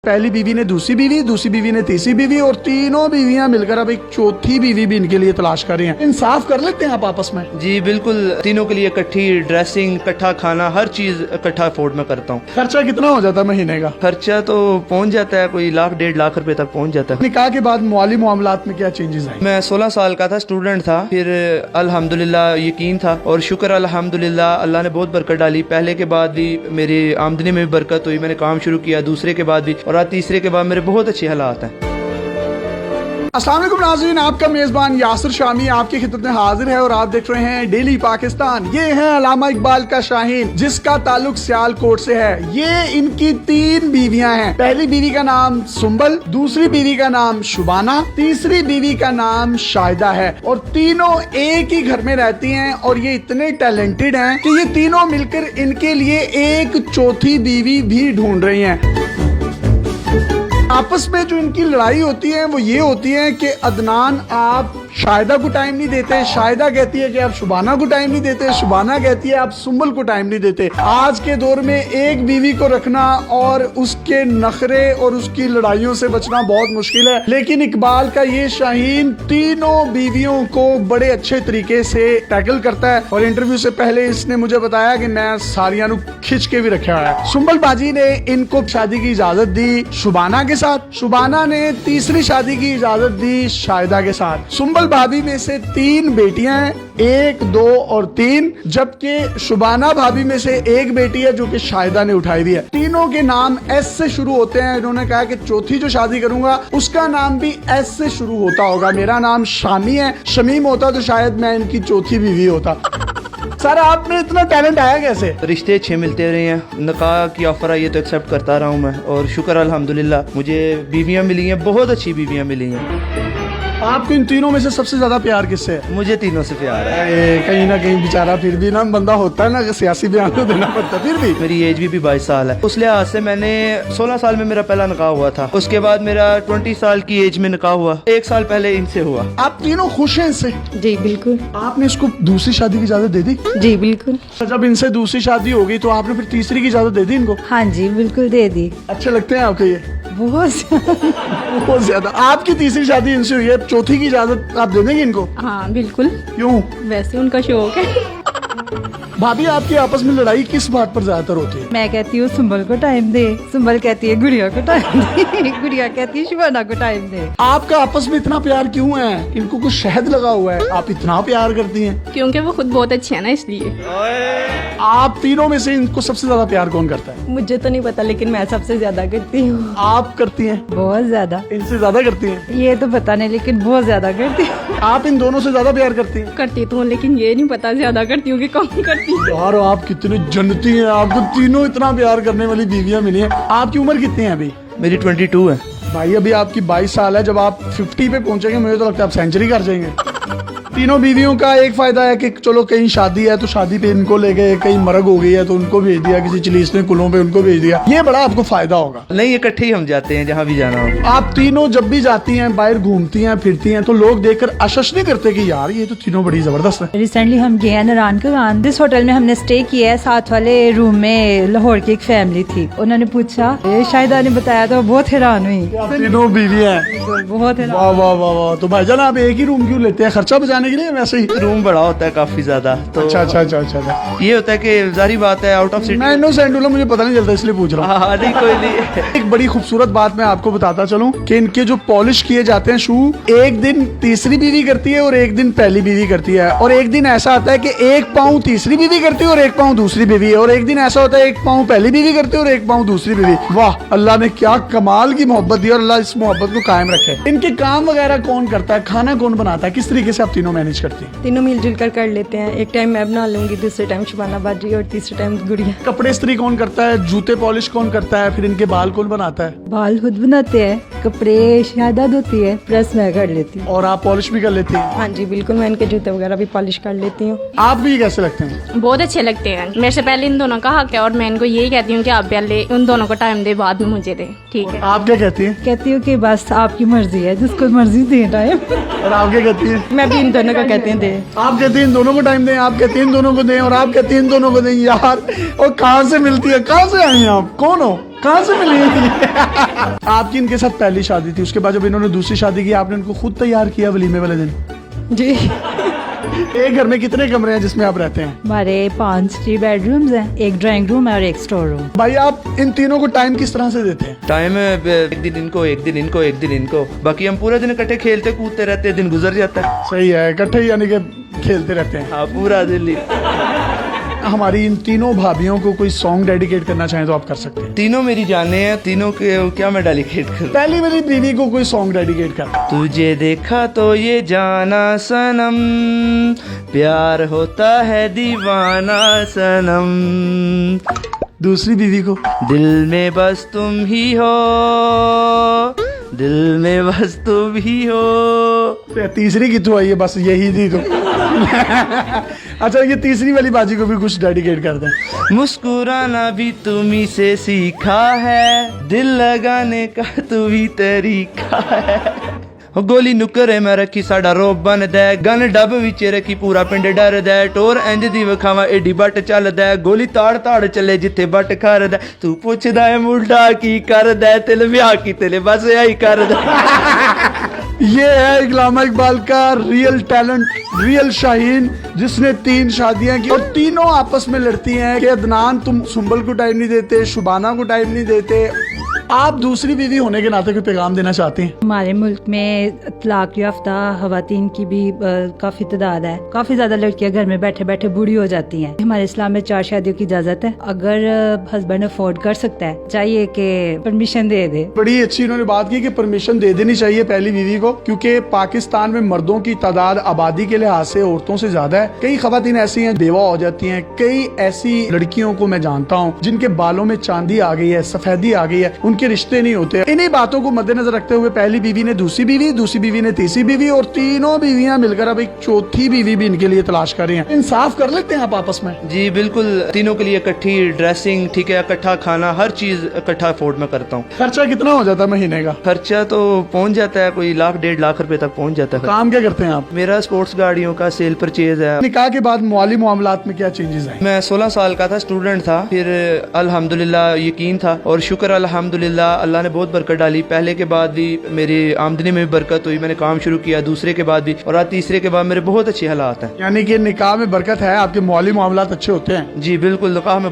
पहली बीवी ने दूसरी बीवी ने तीसरी बीवी और तीनों बीवियां मिलकर अब एक चौथी बीवी भी इनके लिए तलाश कर रही हैं। इंसाफ कर लेते हैं आप आपस में? जी बिल्कुल, तीनों के लिए इकट्ठी ड्रेसिंग, इकट्ठा खाना, हर चीज इकट्ठा अफोर्ड में करता हूँ। खर्चा कितना हो जाता है महीने का? खर्चा तो पहुँच जाता है कोई 1,00,000-1,50,000 रुपए तक पहुँच जाता है। निकाह के बाद माली मामलात में क्या चेंजेस आए? मैं 16 साल का था, स्टूडेंट था, फिर अल्हम्दुलिल्लाह यकीन था और शुक्र अल्हम्दुलिल्लाह अल्लाह ने बहुत बरकत डाली। पहले के बाद भी मेरी आमदनी में भी बरकत हुई, मैंने काम शुरू किया, दूसरे के बाद भी, और आज तीसरे के बाद मेरे बहुत अच्छे हालात हैं। अस्सलाम वालेकुम नाज़रीन, आपका मेज़बान यासिर शामी आपकी खिदमत में हाजिर है और आप देख रहे हैं डेली पाकिस्तान। ये है अल्लामा इकबाल का शाहीन, जिसका ताल्लुक सियालकोट से है। ये इनकी 3 बीवियां हैं। पहली बीवी का नाम सुंबल, दूसरी बीवी का नाम शुबाना, तीसरी बीवी का नाम शाहिदा है और तीनों एक ही घर में रहती हैं और ये इतने टैलेंटेड हैं कि ये तीनों मिलकर इनके लिए एक चौथी बीवी भी ढूंढ रही हैं। आपस में जो इनकी लड़ाई होती है वो ये होती है कि अदनान आप शाहिदा को टाइम नहीं देते, शाहिदा कहती है कि आप शुबाना को टाइम नहीं देते, शुबाना कहती है आप सुंबल को टाइम नहीं देते। आज के दौर में एक बीवी को रखना और उसके नखरे और उसकी लड़ाइयों से बचना बहुत मुश्किल है, लेकिन इकबाल का ये शाहीन तीनों बीवियों को बड़े अच्छे तरीके से टैकल करता है। और इंटरव्यू से पहले इसने मुझे बताया कि मैं सारियां खिंच के भी रखा है। सुंबल बाजी ने इनको शादी की इजाजत दी शुबाना के साथ, शुबाना ने तीसरी शादी की इजाजत दी शाहिदा के साथ। सुंबल भाभी में से 3 बेटियां हैं, 1, 2 और 3, जबकि शुबाना भाभी में से 1 बेटी है जो कि शाहिदा ने उठाई दी है। तीनों के नाम एस से शुरू होते हैं। इन्होंने कहा कि चौथी जो शादी करूंगा उसका नाम भी एस से शुरू होता होगा। मेरा नाम शामी है, शमीम होता तो शायद मैं इनकी चौथी बीवी होता। सर आप में इतना टैलेंट आया कैसे? रिश्ते अच्छे मिलते रहे हैं, निकाह की ऑफर आई है तो एक्सेप्ट करता रहा हूँ मैं, और शुक्र अल्हम्दुलिल्लाह मुझे बीवियाँ मिली हैं, बहुत अच्छी बीवियाँ मिली हैं। आपको इन तीनों में से सबसे ज्यादा प्यार किससे है? मुझे तीनों से प्यार है। कहीं ना कहीं बेचारा फिर भी ना बंदा होता है ना कि सियासी बयान तो देना पड़ता है, फिर भी मेरी एज भी 22 साल है। उस लिहाज से मैंने 16 साल में मेरा पहला निकाह हुआ था, उसके बाद मेरा 20 साल की एज में निकाह हुआ, 1 साल पहले इनसे हुआ। आप तीनों खुश हैं इससे? जी बिल्कुल। आपने इसको दूसरी शादी की इजाजत दे दी? जी बिल्कुल। जब इनसे दूसरी शादी हो गई तो आपने फिर तीसरी की इजाजत दे दी इनको? हाँ जी बिल्कुल दे दी। अच्छे लगते हैं आपको ये? बहुत ज्यादा। आपकी तीसरी शादी इनसे हुई है, चौथी की इजाजत आप दे देंगे इनको? हाँ बिल्कुल। क्यों? वैसे उनका शौक है। भाभी आपकी आपस में लड़ाई किस बात पर ज्यादातर होती है? मैं कहती हूँ सुंबल को टाइम दे, सुंबल कहती है गुड़िया को टाइम दे, गुड़िया कहती है शुबाना को टाइम दे। आपका आपस में इतना प्यार क्यों है? इनको कुछ शहद लगा हुआ है, आप इतना प्यार करती हैं? क्योंकि वो खुद बहुत अच्छी है ना, इसलिए। आप तीनों में से इनको सबसे ज्यादा प्यार कौन करता है? मुझे तो नहीं पता, लेकिन मैं सबसे ज्यादा करती हूँ। आप करती हैं? बहुत ज्यादा। इनसे ज्यादा करती हैं? ये तो पता नहीं, लेकिन बहुत ज्यादा करती हूँ। आप इन दोनों से ज्यादा प्यार करती हैं? करती तो हूँ, लेकिन ये नहीं पता ज्यादा करती हूँ कि कम करती हूँ। यार आप कितनी जन्नती हैं, आपको तीनों इतना प्यार करने वाली बीवियां मिली हैं। आपकी उम्र कितनी है अभी? मेरी 22 है। भाई अभी आपकी 22 साल है, जब आप 50 पे पहुंचेंगे मुझे तो लगता है आप सेंचुरी कर जाएंगे। तीनों बीवियों का एक फायदा है कि चलो कहीं शादी है तो शादी पे इनको ले गए, कहीं मरग हो गई है तो उनको भेज दिया, किसी चिलीसने कुलों पे उनको भेज दिया। ये बड़ा आपको फायदा होगा। नहीं, इकट्ठे ही हम जाते हैं जहाँ भी जाना हो। आप तीनों जब भी जाती हैं, बाहर घूमती हैं, फिरती हैं, तो लोग देखकर आश्चर्य नहीं करते कि यार ये तो तीनों बड़ी जबरदस्त है? रिसेंटली हम गए हैं नारायण का, जिस होटल में हमने स्टे किया है, साथ वाले रूम में लाहौर की एक फैमिली थी। उन्होंने पूछा, शाहिदा ने बताया तो बहुत हैरान हुई। तीनों बीवी हैं? बहुत हैरान। वाह वाह वाह वाह। तो भाईजान आप एक ही रूम क्यों लेते हैं? खर्चा बचाने के लिए? वैसे ही रूम बड़ा होता है काफी ज्यादा, तो अच्छा। ये होता है कि जारी बात है आउट ऑफ सिटी। मैं इनोसेंट हूं, मुझे पता नहीं चलता इसलिए पूछ रहा हूँ। हाँ नहीं कोई नहीं। एक बड़ी खूबसूरत बात मैं आपको बताता चलूं कि इनके जो पॉलिश किए जाते हैं शू, एक दिन तीसरी बीवी करती है और एक दिन पहली बीवी करती है, और एक दिन ऐसा आता है कि 1 पाँव तीसरी बीवी करती है और 1 पाँव दूसरी बीवी है, और एक दिन ऐसा होता है 1 पाँव पहली बीवी करती है और 1 पाँव दूसरी बीवी। वाह, अल्लाह ने क्या कमाल की मोहब्बत दी और अल्लाह इस मोहब्बत को कायम रखे। इनके काम वगैरह कौन करता है? खाना कौन बनाता है? किस तरीके से आप तीनों मैनेज करती हैं? तीनों मिलजुल कर लेते हैं। एक टाइम मैं बना लूंगी, दूसरे टाइम शुबाना बाजी और तीसरे टाइम गुड़िया। कपड़े इस्त्री कौन करता है? जूते पॉलिश कौन करता है? फिर इनके बाल कौन बनाता है? बाल खुद बनाते हैं, कपड़े शाहिदा धोती है, प्रेस मैं कर लेती हूँ। और आप पॉलिश भी कर लेती हैं? हाँ जी बिल्कुल, मैं इनके जूते वगैरह भी पॉलिश कर लेती हूँ। आप भी कैसे लगते हैं? बहुत अच्छे लगते हैं। मेरे से पहले इन दोनों का हक है और मैं इनको यही कहती हूँ कि आप पहले उन दोनों को टाइम दे, बाद में मुझे दे। ठीक है। आप क्या कहती हैं? कहती हूँ कि बस आपकी मर्जी है, जिसको मर्जी दे टाइम। और आप क्या कहती हैं? मैं भी इन दोनों को कहते हैं दे। आप कहते हैं इन दोनों को टाइम दें, आप कहते हैं इन दोनों को दें, और आप कहते हैं इन दोनों को दें। यार और कहाँ से मिलती है, कहाँ से आई हैं आप, कौन हो, कहाँ से मिली आपकी इनके साथ पहली शादी थी, उसके बाद जब इन्होंने दूसरी शादी की आपने इनको खुद तैयार किया वलीमे वाले दिन? जी एक घर में कितने कमरे हैं जिसमें आप रहते हैं? हमारे 3 बेडरूम्स हैं, एक ड्राइंग रूम है और एक स्टोर रूम। भाई आप इन तीनों को टाइम किस तरह से देते हैं? टाइम एक दिन इनको, एक दिन इनको, एक दिन इनको, बाकी हम पूरा दिन इकट्ठे खेलते कूदते रहते हैं, दिन गुजर जाता है। सही है, इकट्ठे यानी कि खेलते रहते हैं। हाँ, पूरा दिन ही। हमारी इन तीनों भाभियों को कोई सॉन्ग डेडिकेट करना चाहें तो आप कर सकते हैं। तीनों मेरी जाने हैं, तीनों के क्या मैं डेडिकेट करूं? पहली मेरी बीवी को कोई सॉन्ग डेडिकेट कर। तुझे देखा तो ये जाना सनम, प्यार होता है दीवाना सनम, दूसरी बीवी को? दिल में बस तुम ही हो, दिल में बस तुम ही हो। तीसरी की तो आई है, बस यही थी तो। अच्छा, ये तीसरी वाली बाजी को भी कुछ डेडिकेट कर दें। मुस्कुराना भी तुम्ही से सीखा है, दिल लगाने का तू भी तरीका है। गोली नुकरे में रखी साडा रोब बन दे, गन डब विच रखी पूरा पिंड डर दे, टोर इंज दी विखावा एडी बट चल दे, गोली ताड़ ताड़ चले जिथे बट कर दे, तू पुछदा है मुंडा की कर दे, तिल ब्याह की तिल बस यही कर दे। ये है इकलामा इकबाल का रियल टैलेंट, रियल शाहीन, जिसने 3 शादियां की और तीनों आपस में लड़ती हैं कि अदनान तुम सुंबल को टाइम नहीं देते, शुबाना को टाइम नहीं देते। आप दूसरी बीवी होने के नाते कोई पैगाम देना चाहती हैं? हमारे मुल्क में तलाक याफ्ता खवातीन की भी काफी तादाद है। काफी ज्यादा लड़कियां घर में बैठे बैठे बूढ़ी हो जाती हैं। हमारे इस्लाम में 4 शादियों की इजाजत है। अगर हस्बैंड अफोर्ड कर सकता है, चाहिए कि परमिशन दे दे। बड़ी अच्छी इन्होंने बात की कि परमिशन दे देनी चाहिए पहली बीवी को, क्योंकि पाकिस्तान में मर्दों की तादाद आबादी के लिहाज से औरतों से ज्यादा है। कई खवातीन ऐसी हैं बेवा हो जाती हैं। कई ऐसी लड़कियों को मैं जानता हूँ जिनके बालों में चांदी आ गई है, सफेदी आ गई है, उनके रिश्ते नहीं होते। इन्हीं बातों को मद्देनजर रखते हुए पहली बीवी ने दूसरी बीवी, दूसरी बीवी ने तीसरी बीवी, और तीनों बीवियां मिलकर अब एक चौथी बीवी भी इनके लिए तलाश कर रही हैं। इंसाफ कर लेते हैं आप आपस में? जी बिल्कुल, तीनों के लिए इकट्ठी ड्रेसिंग, ठीक है, इकट्ठा खाना, हर चीज इकट्ठा अफोर्ड में करता हूँ। खर्चा कितना हो जाता है महीने का? खर्चा तो पहुँच जाता है कोई 1 1.5 लाख रुपए तक पहुँच जाता है। काम क्या करते हैं आप? मेरा स्पोर्ट्स गाड़ियों का सेल परचेज है। निकाह के बाद माली मामलात में क्या चेंजेस आए? मैं 16 साल का था, स्टूडेंट था, फिर अल्हम्दुलिल्लाह यकीन था और शुक्र अल्हम्दुलिल्लाह अल्लाह ने बहुत बरकत डाली। पहले के बाद भी मेरी आमदनी में भी बरकत हुई, मैंने काम शुरू किया, दूसरे के बाद भी, और आज तीसरे के बाद मेरे बहुत अच्छे हालात हैं। यानी कि निकाह में बरकत है, आपके माली मामलात अच्छे होते हैं? जी बिल्कुल, निकाह में